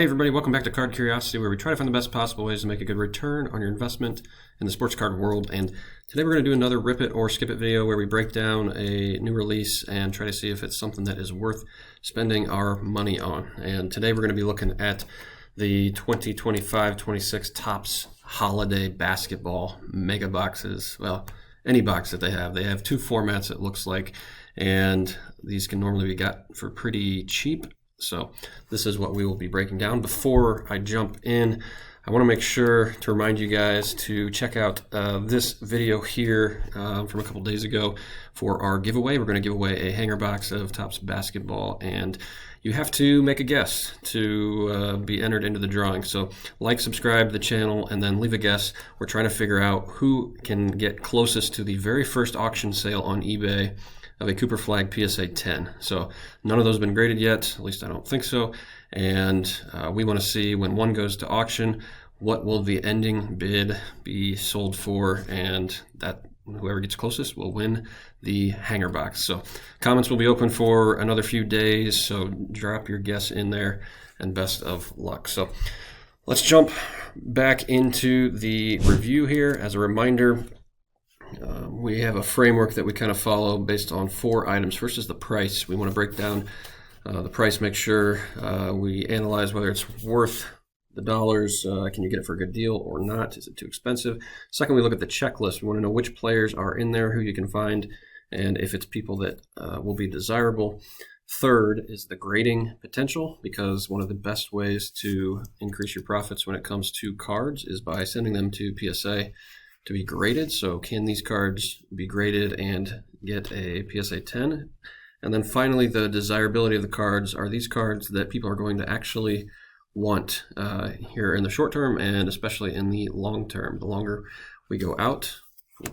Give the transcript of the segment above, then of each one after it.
Hey everybody, welcome back to Card Curiosity, where we try to find the best possible ways to make a good return on your investment in the sports card world. And today we're going to do another rip it or skip it video where we break down a new release and try to see if it's something that is worth spending our money on. And today we're going to be looking at the 2025-26 Topps Holiday Basketball Mega Boxes. Well, any box that they have. They have two formats, it looks like, and these can normally be got for pretty cheap. So this is what we will be breaking down. Before I jump in, I want to make sure to remind you guys to check out this video here from a couple days ago for our giveaway. We're going to give away a hanger box of Topps basketball, and you have to make a guess to be entered into the drawing. So like, subscribe to the channel, and then leave a guess. We're trying to figure out who can get closest to the very first auction sale on eBay of a Cooper Flagg PSA 10. So none of those have been graded yet, at least I don't think so. And we want to see, when one goes to auction, what will the ending bid be sold for, and that whoever gets closest will win the hanger box. So comments will be open for another few days, so drop your guess in there, and best of luck. So let's jump back into the review here. As a reminder, we have a framework that we kind of follow based on 4 items. First is the price. We want to break down the price, make sure we analyze whether it's worth the dollars. Can you get it for a good deal or not? Is it too expensive? Second, we look at the checklist. We want to know which players are in there, who you can find, and if it's people that will be desirable. Third is the grading potential, because one of the best ways to increase your profits when it comes to cards is by sending them to PSA to be graded. So can these cards be graded and get a PSA 10? And then finally, the desirability of the cards. Are these cards that people are going to actually want here in the short term, and especially in the long term? The longer we go out,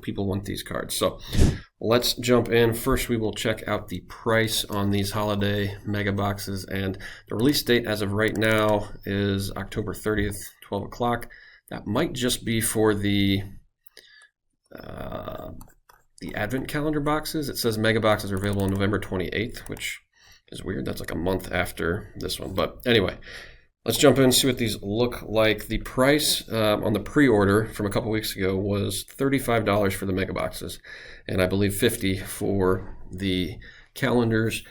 people want these cards. So let's jump in. First, we will check out the price on these holiday mega boxes, and the release date as of right now is October 30th, 12 o'clock. That might just be for the advent calendar boxes. It says mega boxes are available on November 28th, which is weird. That's like a month after this one. But anyway, let's jump in and see what these look like. The price on the pre-order from a couple weeks ago was $35 for the mega boxes, and I believe $50 for the calendars.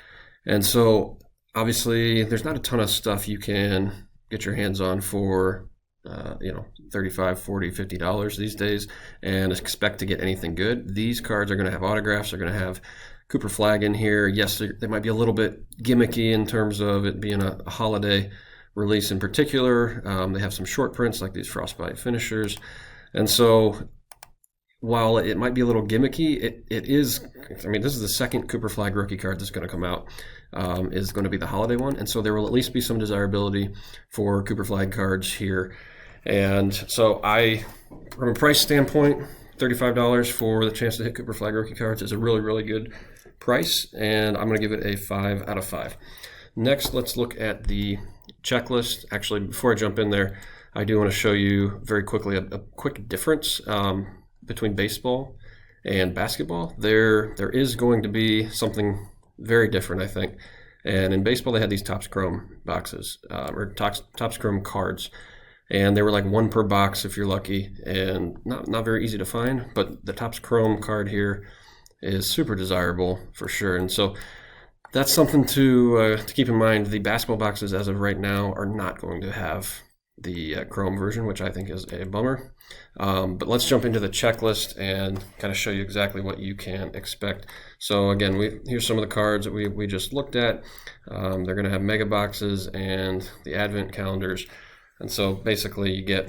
And so obviously there's not a ton of stuff you can get your hands on for $35, $40, $50 these days and expect to get anything good. These cards are going to have autographs. They're going to have Cooper Flagg in here. Yes, they might be a little bit gimmicky in terms of it being a holiday release in particular. They have some short prints like these frostbite finishers. And so while it might be a little gimmicky, it is, I mean, this is the second Cooper Flagg rookie card that's going to come out, is going to be the holiday one. And so there will at least be some desirability for Cooper Flagg cards here. And so from a price standpoint, $35 for the chance to hit Cooper Flagg rookie cards is a really, really good price, and I'm going to give it a 5 out of 5. Next, let's look at the checklist. Actually, before I jump in there, I do want to show you very quickly a quick difference between baseball and basketball. There is going to be something very different, I think. And in baseball, they had these Topps Chrome boxes, or Topps Chrome cards. And they were like 1 per box if you're lucky, and not very easy to find. But the Topps Chrome card here is super desirable for sure. And so that's something to keep in mind. The basketball boxes as of right now are not going to have the Chrome version, which I think is a bummer. But let's jump into the checklist and kind of show you exactly what you can expect. So again, here's some of the cards that we just looked at. They're going to have mega boxes and the advent calendars. And so basically you get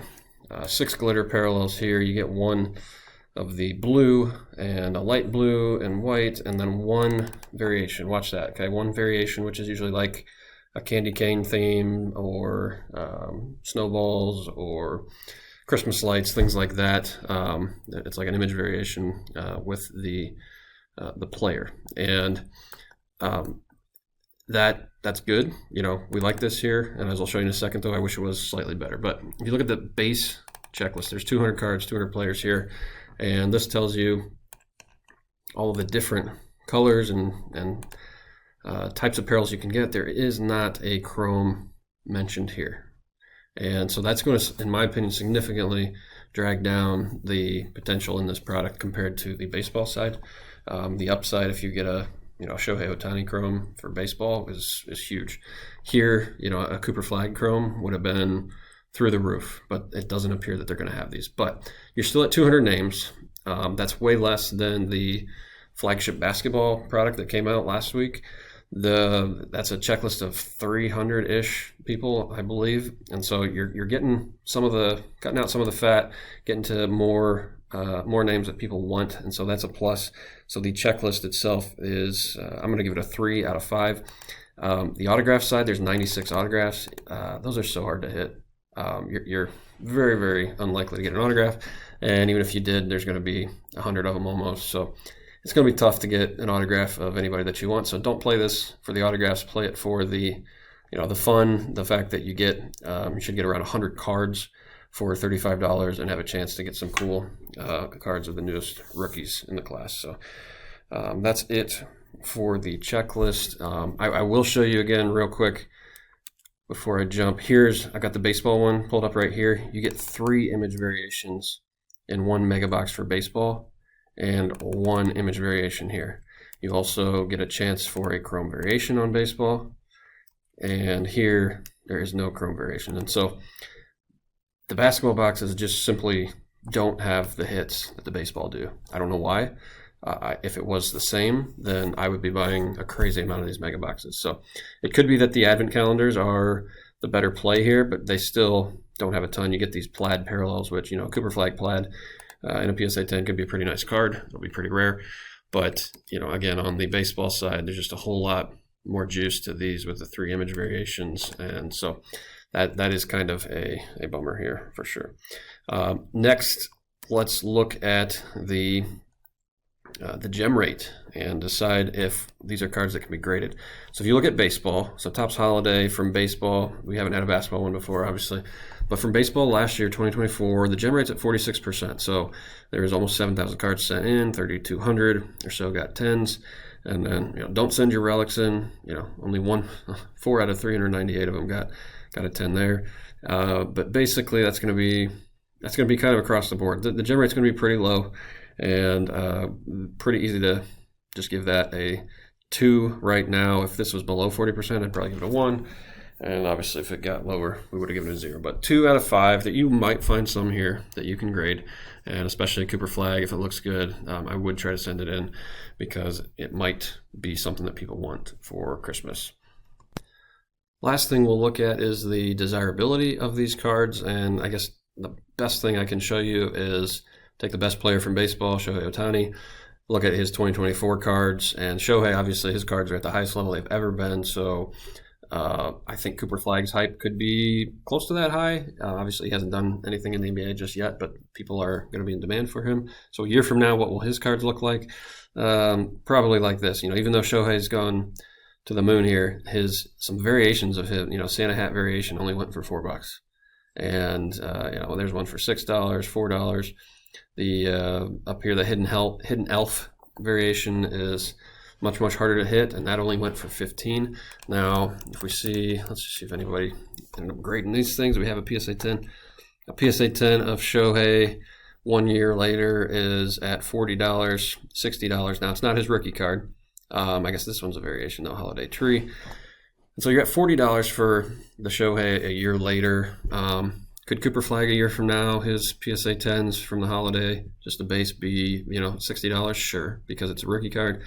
6 glitter parallels here. You get 1 of the blue and a light blue and white, and then 1 variation. Watch that, okay? 1 variation, which is usually like a candy cane theme, or snowballs, or Christmas lights, things like that. It's like an image variation with the player, and that's good. We like this here, and as I'll show you in a second, though, I wish it was slightly better. But if you look at the base checklist, there's 200 cards, 200 players here, and this tells you all of the different colors and types of apparels you can get. There is not a Chrome mentioned here. And so that's going to, in my opinion, significantly drag down the potential in this product compared to the baseball side. The upside, if you get a Shohei Ohtani chrome for baseball, is huge. Here, a Cooper Flagg chrome would have been through the roof, but it doesn't appear that they're going to have these. But you're still at 200 names. That's way less than the flagship basketball product that came out last week. That's a checklist of 300-ish people, I believe, and so you're getting cutting out some of the fat, getting to more names that people want, and so that's a plus. So the checklist itself is, I'm going to give it a 3 out of 5. The autograph side, there's 96 autographs. Those are so hard to hit. You're very, very unlikely to get an autograph, and even if you did, there's going to be 100 of them almost. So it's going to be tough to get an autograph of anybody that you want. So don't play this for the autographs. Play it for the fun, the fact that you should get around 100 cards for $35 and have a chance to get some cool cards of the newest rookies in the class. So that's it for the checklist. I will show you again real quick before I jump. I got the baseball one pulled up right here. You get 3 image variations in one mega box for baseball and 1 image variation here. You also get a chance for a chrome variation on baseball, and here there is no chrome variation. And so the basketball boxes just simply don't have the hits that the baseball do. I don't know why. If it was the same, then I would be buying a crazy amount of these mega boxes. So it could be that the advent calendars are the better play here, but they still don't have a ton. You get these plaid parallels, which, Cooper Flagg plaid in a PSA 10 could be a pretty nice card. It'll be pretty rare. But, again, on the baseball side, there's just a whole lot more juice to these with the 3 image variations. And so that is kind of a bummer here for sure. Next, let's look at the gem rate and decide if these are cards that can be graded. So if you look at baseball, so Topps Holiday from baseball, we haven't had a basketball one before, obviously, but from baseball last year, 2024, the gem rate's at 46%. So there's almost 7,000 cards sent in, 3,200 or so got 10s. And then, don't send your relics in. Only 4 out of 398 of them got a 10 there. But basically, that's going to be kind of across the board. The gem rate's going to be pretty low, and pretty easy to just give that a 2 right now. If this was below 40%, I'd probably give it a 1. And obviously, if it got lower, we would have given it a 0. But 2 out of 5, that you might find some here that you can grade. And especially Cooper Flagg, if it looks good, I would try to send it in because it might be something that people want for Christmas. Last thing we'll look at is the desirability of these cards. And I guess the best thing I can show you is take the best player from baseball, Shohei Ohtani, look at his 2024 cards. And Shohei, obviously, his cards are at the highest level they've ever been. So I think Cooper Flagg's hype could be close to that high. Obviously, he hasn't done anything in the NBA just yet, but people are going to be in demand for him. So a year from now, what will his cards look like? Probably like this. Even though Shohei's gone to the moon here, some variations of him, Santa hat variation only went for $4. And there's one for $6, $4. The up here, the hidden elf variation is much harder to hit, and that only went for 15. Now, if we see, let's just see if anybody ended up grading these things. We have a PSA 10. A PSA 10 of Shohei 1 year later is at $40, $60. Now, it's not his rookie card. I guess this one's a variation, though, Holiday Tree. And so you're at $40 for the Shohei a year later. Could Cooper Flagg a year from now, his PSA 10s from the Holiday, just the base be, $60? Sure, because it's a rookie card.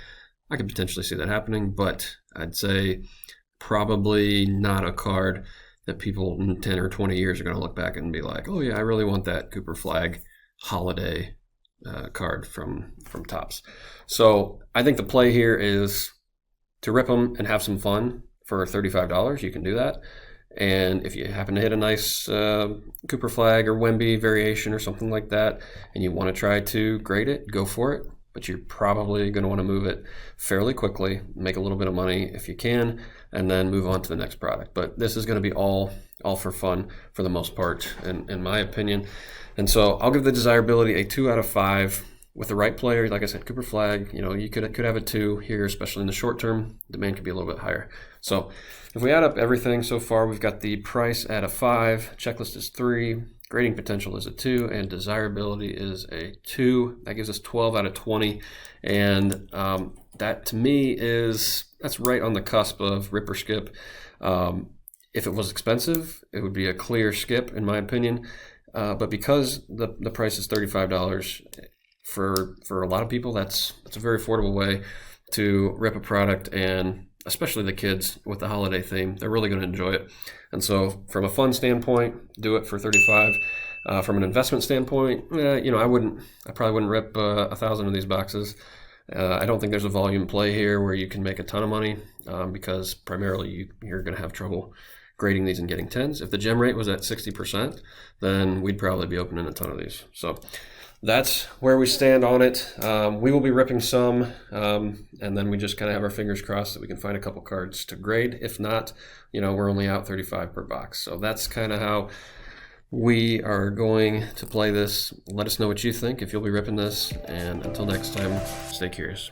I could potentially see that happening, but I'd say probably not a card that people in 10 or 20 years are going to look back and be like, oh yeah, I really want that Cooper Flagg Holiday card from Topps. So I think the play here is to rip them and have some fun for $35. You can do that. And if you happen to hit a nice Cooper Flagg or Wemby variation or something like that, and you want to try to grade it, go for it. But you're probably going to want to move it fairly quickly, make a little bit of money if you can, and then move on to the next product. But this is going to be all for fun for the most part, in my opinion. And so I'll give the desirability a 2 out of 5. with the right player, like I said, Cooper Flagg, you could have a 2 here, especially in the short term. Demand could be a little bit higher. So if we add up everything so far, we've got the price at a 5, checklist is 3, grading potential is a 2, and desirability is a 2. That gives us 12 out of 20, and that to me that's right on the cusp of rip or skip. If it was expensive, it would be a clear skip in my opinion. But because the price is $35, for a lot of people, that's a very affordable way to rip a product, and especially the kids with the holiday theme, they're really going to enjoy it. And so from a fun standpoint, do it for $35. From an investment standpoint, I probably wouldn't rip 1,000 of these boxes. I don't think there's a volume play here where you can make a ton of money, because primarily you're going to have trouble grading these and getting 10s. If the gem rate was at 60%, then we'd probably be opening a ton of these. So that's where we stand on it. We will be ripping some, and then we just kind of have our fingers crossed that we can find a couple cards to grade. If not, we're only out 35 per box. So that's kind of how we are going to play this. Let us know what you think, if you'll be ripping this, and until next time, stay curious.